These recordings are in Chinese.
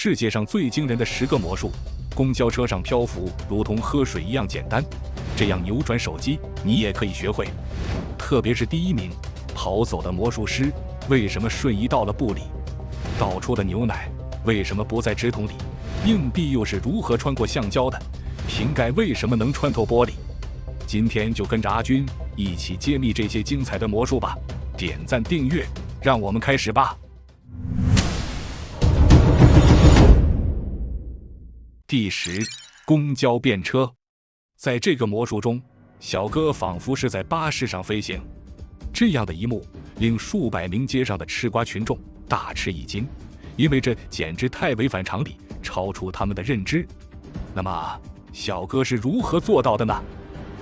世界上最惊人的10个魔术，公交车上漂浮如同喝水一样简单，这样扭转手机你也可以学会。特别是第1名，跑走的魔术师为什么瞬移到了布里？倒出的牛奶为什么不在纸筒里？硬币又是如何穿过橡胶的？瓶盖为什么能穿透玻璃？今天就跟着阿军一起揭秘这些精彩的魔术吧！点赞订阅，让我们开始吧。第10，公交便车。在这个魔术中，小哥仿佛是在巴士上飞行，这样的一幕令数百名街上的吃瓜群众大吃一惊，因为这简直太违反常理，超出他们的认知。那么，小哥是如何做到的呢？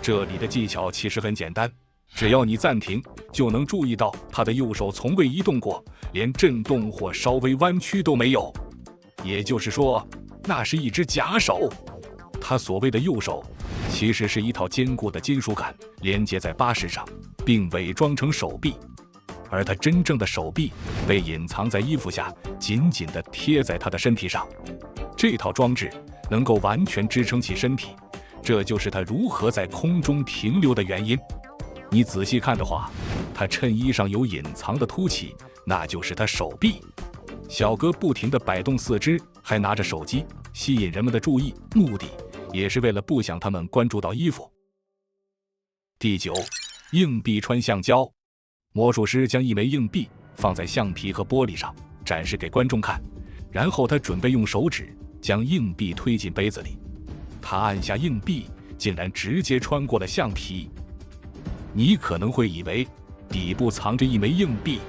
这里的技巧其实很简单，只要你暂停，就能注意到他的右手从未移动过，连震动或稍微弯曲都没有。也就是说，那是一只假手。他所谓的右手，其实是一套坚固的金属杆连接在巴士上，并伪装成手臂，而他真正的手臂被隐藏在衣服下，紧紧地贴在他的身体上。这套装置能够完全支撑起身体，这就是他如何在空中停留的原因。你仔细看的话，他衬衣上有隐藏的凸起，那就是他手臂。小哥不停地摆动四肢，还拿着手机，吸引人们的注意，目的也是为了不想他们关注到衣服。第9，硬币穿橡胶。魔术师将1枚硬币放在橡皮和玻璃上，展示给观众看，然后他准备用手指将硬币推进杯子里。他按下硬币，竟然直接穿过了橡皮。你可能会以为底部藏着1枚硬币，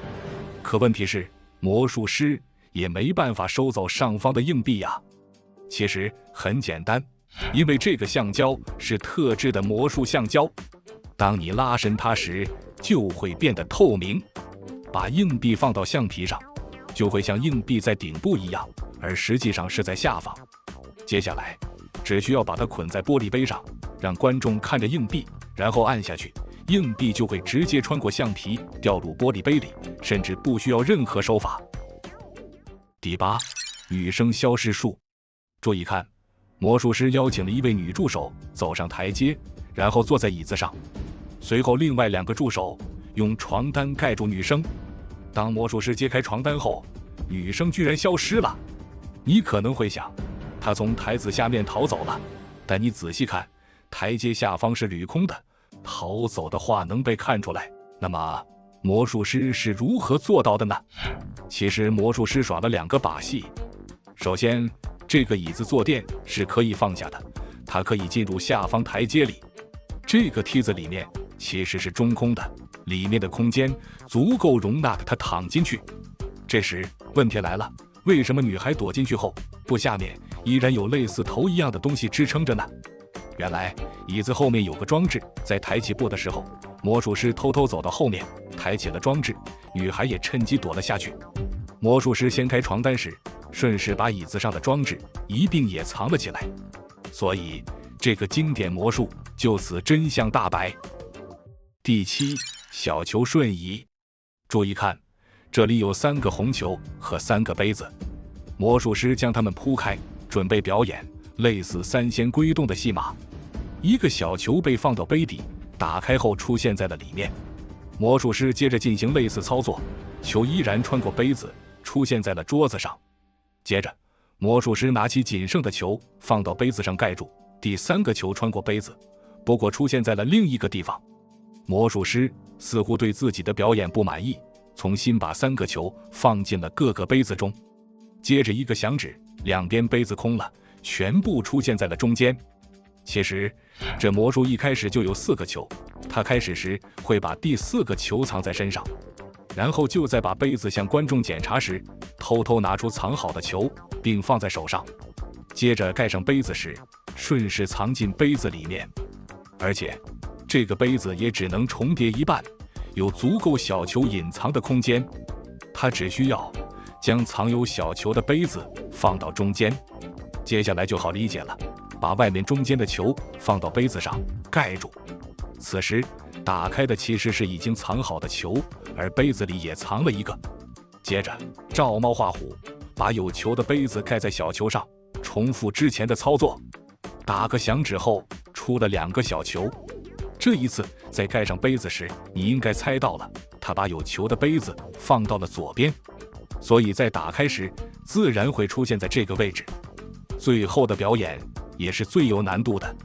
可问题是魔术师也没办法收走上方的硬币呀。其实很简单，因为这个橡胶是特制的魔术橡胶，当你拉伸它时就会变得透明。把硬币放到橡皮上，就会像硬币在顶部一样，而实际上是在下方。接下来只需要把它捆在玻璃杯上，让观众看着硬币，然后按下去，硬币就会直接穿过橡皮掉入玻璃杯里，甚至不需要任何手法。第8，女生消失术。注意看，魔术师邀请了1位女助手走上台阶，然后坐在椅子上，随后另外2个助手用床单盖住女生。当魔术师揭开床单后，女生居然消失了。你可能会想，她从台子下面逃走了，但你仔细看，台阶下方是镂空的，逃走的话能被看出来。那么魔术师是如何做到的呢？其实魔术师耍了2个把戏。首先，这个椅子坐垫是可以放下的，它可以进入下方台阶里。这个梯子里面其实是中空的，里面的空间足够容纳它躺进去。这时问题来了，为什么女孩躲进去后，下面依然有类似头一样的东西支撑着呢？原来椅子后面有个装置，在抬起布的时候，魔术师偷偷走到后面抬起了装置，女孩也趁机躲了下去。魔术师掀开床单时，顺势把椅子上的装置一并也藏了起来，所以这个经典魔术就此真相大白。第7，小球瞬移。注意看，这里有3个红球和3个杯子，魔术师将它们铺开，准备表演类似3仙归洞的戏码。1个小球被放到杯底，打开后出现在了里面。魔术师接着进行类似操作，球依然穿过杯子，出现在了桌子上。接着魔术师拿起仅剩的球放到杯子上盖住，第3个球穿过杯子，不过出现在了另一个地方。魔术师似乎对自己的表演不满意，重新把3个球放进了各个杯子中。接着一个响指，两边杯子空了，全部出现在了中间。其实这魔术一开始就有4个球，他开始时会把第4个球藏在身上，然后就在把杯子向观众检查时，偷偷拿出藏好的球并放在手上，接着盖上杯子时，顺势藏进杯子里面。而且这个杯子也只能重叠一半，有足够小球隐藏的空间。他只需要将藏有小球的杯子放到中间，接下来就好理解了，把外面中间的球放到杯子上盖住。此时打开的其实是已经藏好的球，而杯子里也藏了一个。接着照猫画虎，把有球的杯子盖在小球上，重复之前的操作。打个响指后，出了2个小球。这一次在盖上杯子时，你应该猜到了，他把有球的杯子放到了左边，所以在打开时自然会出现在这个位置。最后的表演也是最有难度的，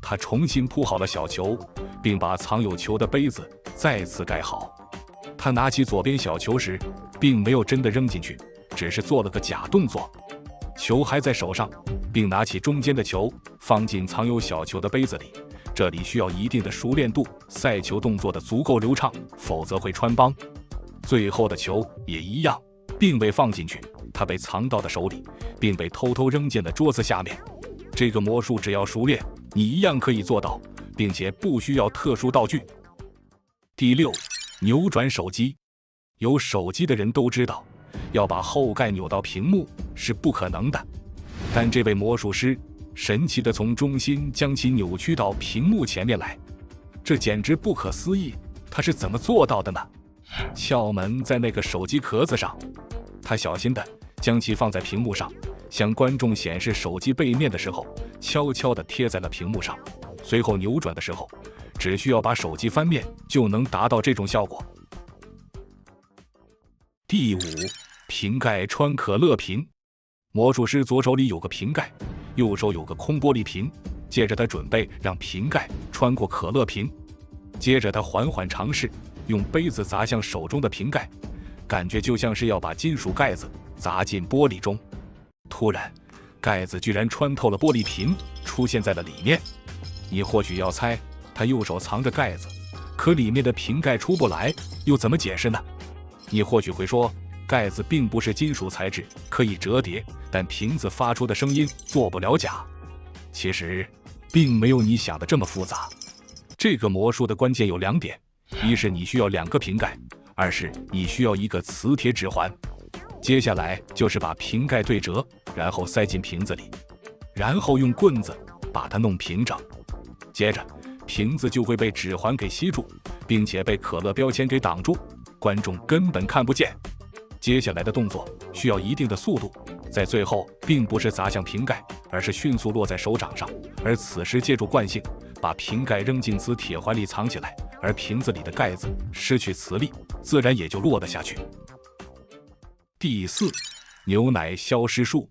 他重新铺好了小球，并把藏有球的杯子再次盖好。他拿起左边小球时，并没有真的扔进去，只是做了个假动作。球还在手上，并拿起中间的球放进藏有小球的杯子里。这里需要一定的熟练度，赛球动作的足够流畅，否则会穿帮。最后的球也一样，并未放进去，它被藏到了手里，并被偷偷扔进了桌子下面。这个魔术只要熟练，你一样可以做到，并且不需要特殊道具。第6，扭转手机。有手机的人都知道，要把后盖扭到屏幕是不可能的，但这位魔术师神奇地从中心将其扭曲到屏幕前面来，这简直不可思议，他是怎么做到的呢？窍门在那个手机壳子上，他小心地将其放在屏幕上，向观众显示手机背面的时候，悄悄地贴在了屏幕上，随后扭转的时候，只需要把手机翻面就能达到这种效果。第5，瓶盖穿可乐瓶。魔术师左手里有个瓶盖，右手有个空玻璃瓶，接着他准备让瓶盖穿过可乐瓶，接着他缓缓尝试用杯子砸向手中的瓶盖，感觉就像是要把金属盖子砸进玻璃中。突然，盖子居然穿透了玻璃瓶，出现在了里面。你或许要猜，他右手藏着盖子，可里面的瓶盖出不来，又怎么解释呢？你或许会说，盖子并不是金属材质，可以折叠，但瓶子发出的声音做不了假。其实并没有你想的这么复杂。这个魔术的关键有2点，一是你需要2个瓶盖，二是你需要一个磁铁指环。接下来就是把瓶盖对折，然后塞进瓶子里，然后用棍子把它弄平整。接着瓶子就会被指环给吸住，并且被可乐标签给挡住，观众根本看不见。接下来的动作需要一定的速度，在最后并不是砸向瓶盖，而是迅速落在手掌上，而此时借助惯性把瓶盖扔进磁铁环里藏起来，而瓶子里的盖子失去磁力，自然也就落了下去。第4，牛奶消失术。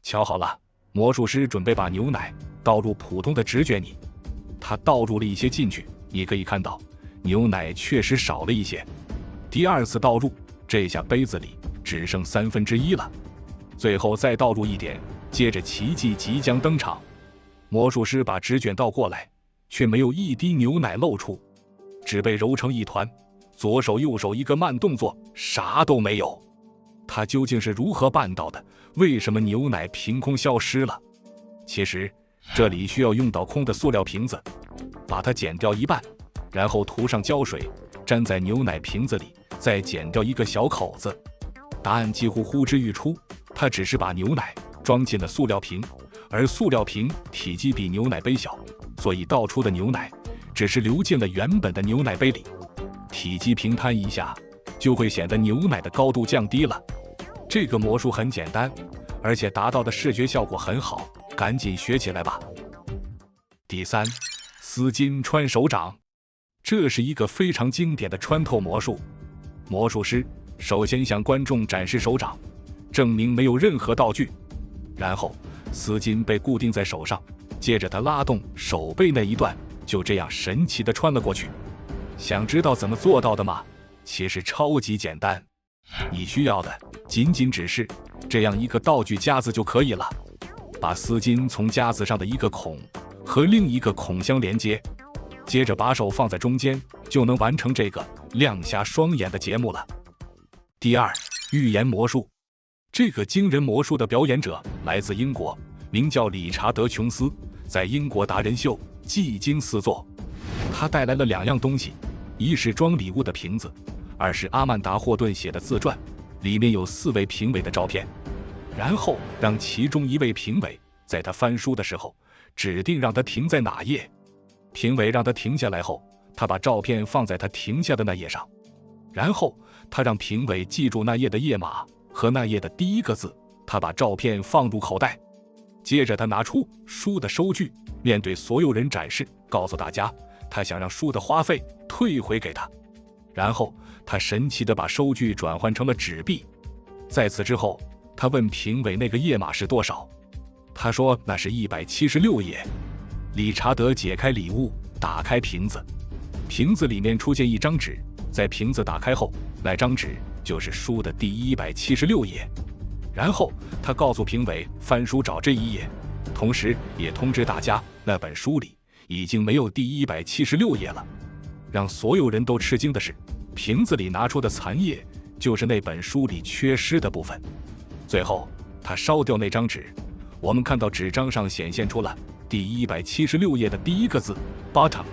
瞧好了，魔术师准备把牛奶倒入普通的纸卷里，他倒入了一些进去，你可以看到牛奶确实少了一些。第2次倒入，这下杯子里只剩1/3了。最后再倒入一点，接着奇迹即将登场。魔术师把纸卷倒过来，却没有一滴牛奶漏出，只被揉成一团。左手右手一个慢动作，啥都没有。他究竟是如何办到的？为什么牛奶凭空消失了？其实这里需要用到空的塑料瓶子，把它剪掉一半，然后涂上胶水，粘在牛奶瓶子里，再剪掉一个小口子。答案几乎呼之欲出，他只是把牛奶装进了塑料瓶，而塑料瓶体积比牛奶杯小，所以倒出的牛奶只是流进了原本的牛奶杯里。体积平摊一下，就会显得牛奶的高度降低了。这个魔术很简单，而且达到的视觉效果很好，赶紧学起来吧。第3，丝巾穿手掌。这是一个非常经典的穿透魔术。魔术师首先向观众展示手掌，证明没有任何道具，然后丝巾被固定在手上，接着他拉动手背那一段，就这样神奇地穿了过去。想知道怎么做到的吗？其实超级简单，你需要的仅仅只是这样一个道具夹子就可以了。把丝巾从夹子上的一个孔和另一个孔相连接，接着把手放在中间，就能完成这个亮瞎双眼的节目了。第2，预言魔术。这个惊人魔术的表演者来自英国，名叫理查德·琼斯，在英国达人秀技惊四座。他带来了2样东西，一是装礼物的瓶子，二是阿曼达·霍顿写的自传，里面有4位评委的照片。然后让其中一位评委在他翻书的时候，指定让他停在哪页。评委让他停下来后，他把照片放在他停下的那页上，然后他让评委记住那页的页码和那页的第一个字。他把照片放入口袋，接着他拿出书的收据，面对所有人展示，告诉大家他想让书的花费退回给他。然后他神奇地把收据转换成了纸币。在此之后，他问评委那个页码是多少，他说那是176页。理查德解开礼物，打开瓶子，瓶子里面出现一张纸，在瓶子打开后，那张纸就是书的第176页。然后他告诉评委翻书找这一页，同时也通知大家那本书里已经没有第176页了。让所有人都吃惊的是，瓶子里拿出的残页就是那本书里缺失的部分。最后他烧掉那张纸，我们看到纸张上显现出了第176页的第一个字 bottom。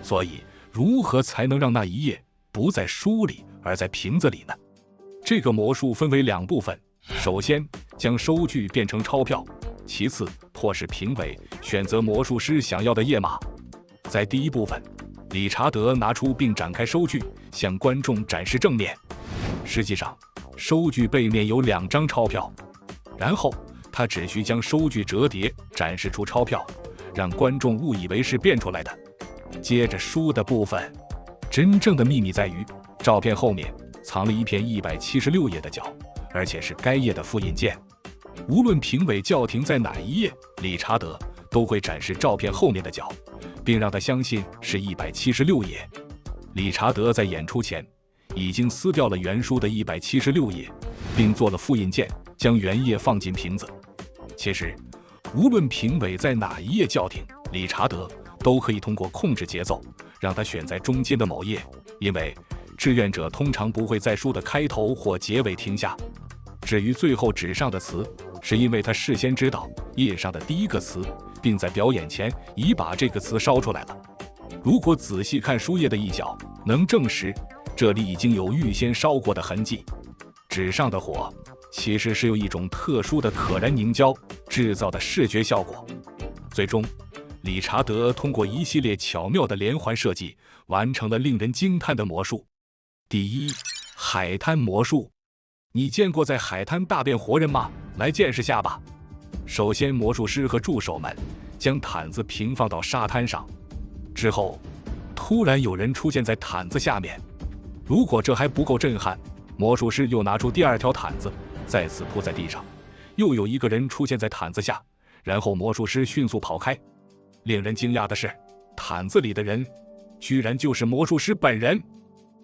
所以如何才能让那一页不在书里而在瓶子里呢？这个魔术分为2部分，首先将收据变成钞票，其次迫使评委选择魔术师想要的页码。在第一部分，理查德拿出并展开收据，向观众展示正面。实际上收据背面有2张钞票，然后他只需将收据折叠，展示出钞票，让观众误以为是变出来的。接着书的部分，真正的秘密在于照片后面藏了一片176页的角，而且是该页的复印件。无论评委叫停在哪一页，理查德都会展示照片后面的角，并让他相信是176页。理查德在演出前已经撕掉了原书的176页，并做了复印件，将原页放进瓶子。其实无论评委在哪一页叫停，理查德都可以通过控制节奏让他选在中间的某页，因为志愿者通常不会在书的开头或结尾停下。至于最后纸上的词，是因为他事先知道页上的第一个词，并在表演前已把这个词烧出来了。如果仔细看书页的一角，能证实这里已经有预先烧过的痕迹。纸上的火其实是由一种特殊的可燃凝胶制造的视觉效果。最终理查德通过一系列巧妙的连环设计，完成了令人惊叹的魔术。第一，海滩魔术。你见过在海滩大便活人吗？来见识下吧。首先，魔术师和助手们将毯子平放到沙滩上，之后突然有人出现在毯子下面。如果这还不够震撼，魔术师又拿出第2条毯子，再次铺在地上，又有一个人出现在毯子下，然后魔术师迅速跑开。令人惊讶的是，毯子里的人居然就是魔术师本人。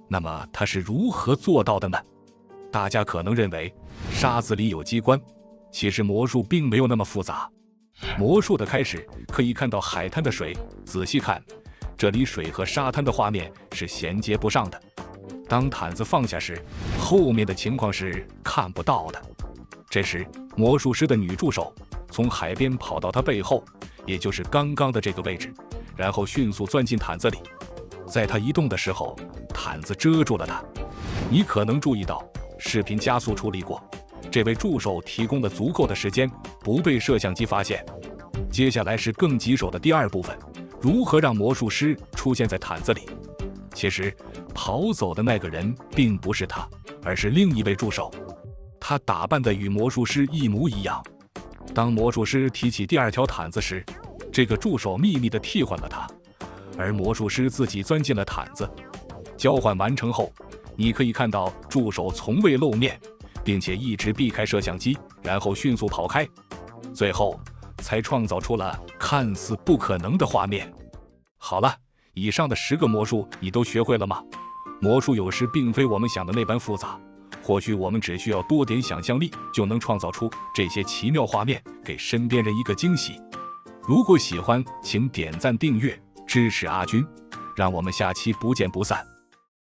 那么他是如何做到的呢？大家可能认为沙子里有机关，其实魔术并没有那么复杂。魔术的开始可以看到海滩的水，仔细看，这里水和沙滩的画面是衔接不上的。当毯子放下时，后面的情况是看不到的。这时魔术师的女助手从海边跑到他背后，也就是刚刚的这个位置，然后迅速钻进毯子里。在他移动的时候，毯子遮住了他。你可能注意到视频加速处理过，这位助手提供了足够的时间，不被摄像机发现。接下来是更棘手的第2部分，如何让魔术师出现在毯子里。其实跑走的那个人并不是他，而是另一位助手，他打扮得与魔术师一模一样。当魔术师提起第2条毯子时，这个助手秘密地替换了他，而魔术师自己钻进了毯子。交换完成后，你可以看到助手从未露面，并且一直避开摄像机，然后迅速跑开，最后才创造出了看似不可能的画面。好了，以上的10个魔术你都学会了吗？魔术有时并非我们想的那般复杂，或许我们只需要多点想象力，就能创造出这些奇妙画面，给身边人一个惊喜。如果喜欢，请点赞订阅支持阿军，让我们下期不见不散。